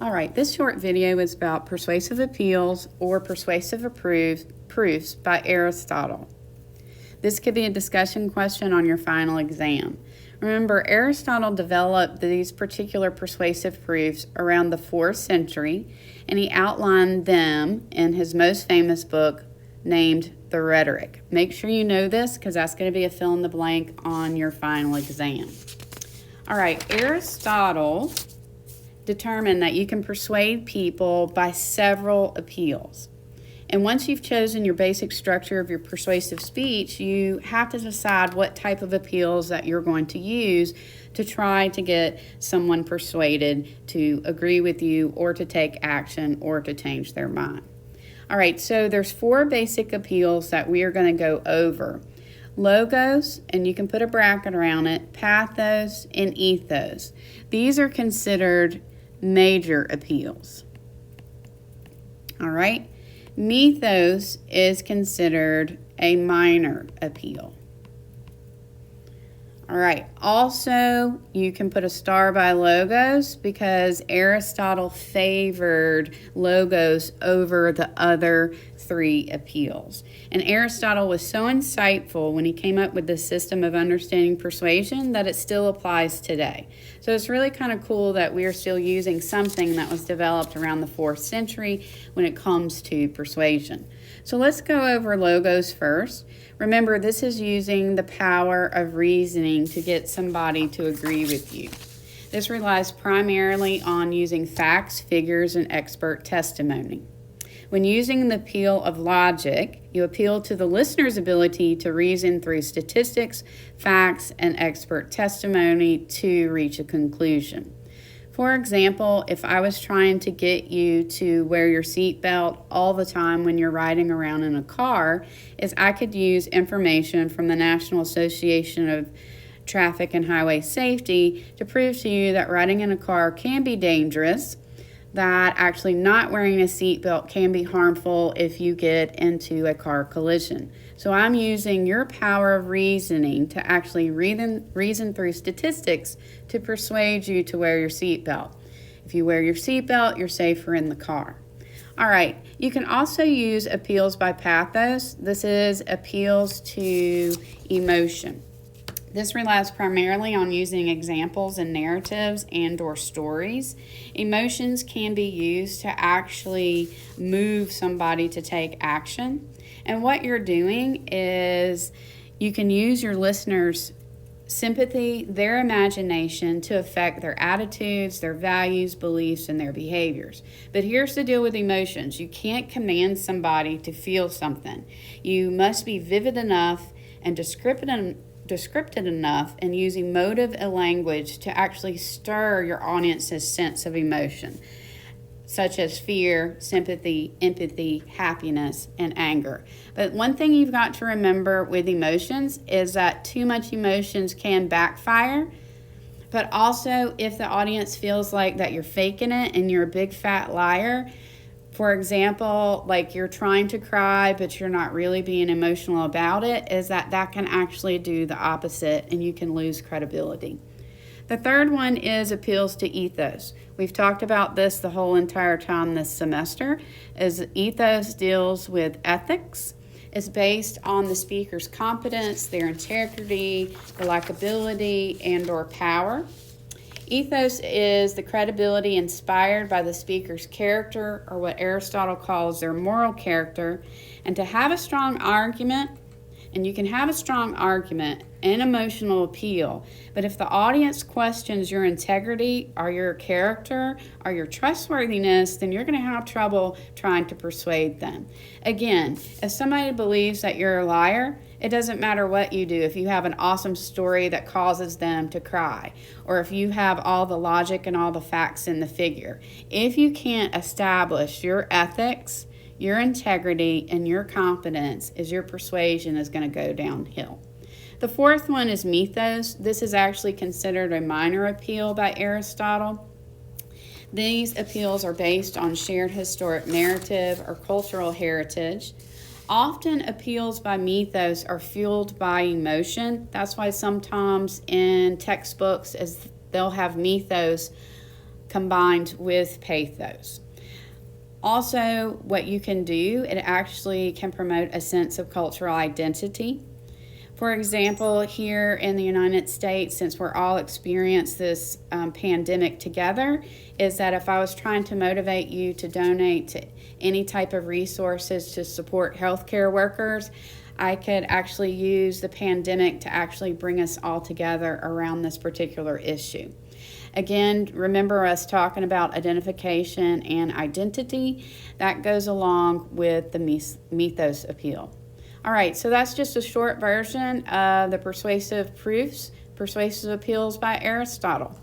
All right, this short video is about persuasive appeals or persuasive proofs by Aristotle. This could be a discussion question on your final exam. Remember, Aristotle developed these particular persuasive proofs around the 4th century, and he outlined them in his most famous book named The Rhetoric. Make sure you know this because that's going to be a fill in the blank on your final exam. All right, Aristotle determined that you can persuade people by several appeals. And once you've chosen your basic structure of your persuasive speech, you have to decide what type of appeals that you're going to use to try to get someone persuaded to agree with you or to take action or to change their mind. All right, so there's 4 basic appeals that we are going to go over. Logos, and you can put a bracket around it, pathos, and ethos. These are considered major appeals. All right. Mythos is considered a minor appeal. All right. Also, you can put a star by logos because Aristotle favored logos over the other 3 appeals. And Aristotle was so insightful when he came up with this system of understanding persuasion that it still applies today. So it's really kind of cool that we are still using something that was developed around the 4th century when it comes to persuasion. So let's go over logos first. Remember, this is using the power of reasoning to get somebody to agree with you. This relies primarily on using facts, figures, and expert testimony. When using the appeal of logic, you appeal to the listener's ability to reason through statistics, facts, and expert testimony to reach a conclusion. For example, if I was trying to get you to wear your seatbelt all the time when you're riding around in a car, is I could use information from the National Association of Traffic and Highway Safety to prove to you that riding in a car can be dangerous, that actually not wearing a seatbelt can be harmful if you get into a car collision. So I'm using your power of reasoning to actually reason through statistics to persuade you to wear your seatbelt. If you wear your seatbelt, you're safer in the car. All right, you can also use appeals by pathos. This is appeals to emotion. This relies primarily on using examples and narratives and/or stories. Emotions can be used to actually move somebody to take action. And what you're doing is you can use your listeners' sympathy, their imagination to affect their attitudes, their values, beliefs, and their behaviors. But here's the deal with emotions. You can't command somebody to feel something. You must be vivid enough and descriptive enough and use emotive language to actually stir your audience's sense of emotion, such as fear, sympathy, empathy, happiness, and anger. But one thing you've got to remember with emotions is that too much emotions can backfire. But also, if the audience feels like that you're faking it and you're a big fat liar, for example, like you're trying to cry, but you're not really being emotional about it, is that can actually do the opposite and you can lose credibility. The third one is appeals to ethos. We've talked about this the whole entire time this semester, as ethos deals with ethics. It's based on the speaker's competence, their integrity, the likability, and/or power. Ethos is the credibility inspired by the speaker's character, or what Aristotle calls their moral character. And to have a strong argument, and you can have a strong argument and emotional appeal, but if the audience questions your integrity or your character or your trustworthiness, then you're going to have trouble trying to persuade them. Again, if somebody believes that you're a liar, it doesn't matter what you do. If you have an awesome story that causes them to cry, or if you have all the logic and all the facts in the figure, if you can't establish your ethics, your integrity, and your competence, your persuasion is going to go downhill. The fourth one is mythos. This is actually considered a minor appeal by Aristotle. These appeals are based on shared historic narrative or cultural heritage. Often appeals by mythos are fueled by emotion. That's why sometimes in textbooks they'll have mythos combined with pathos. Also, what you can do, it actually can promote a sense of cultural identity. For example, here in the United States, since we're all experiencing this pandemic together, is that if I was trying to motivate you to donate to any type of resources to support healthcare workers, I could actually use the pandemic to actually bring us all together around this particular issue. Again, remember us talking about identification and identity. That goes along with the mythos appeal. All right, so that's just a short version of the persuasive proofs, persuasive appeals by Aristotle.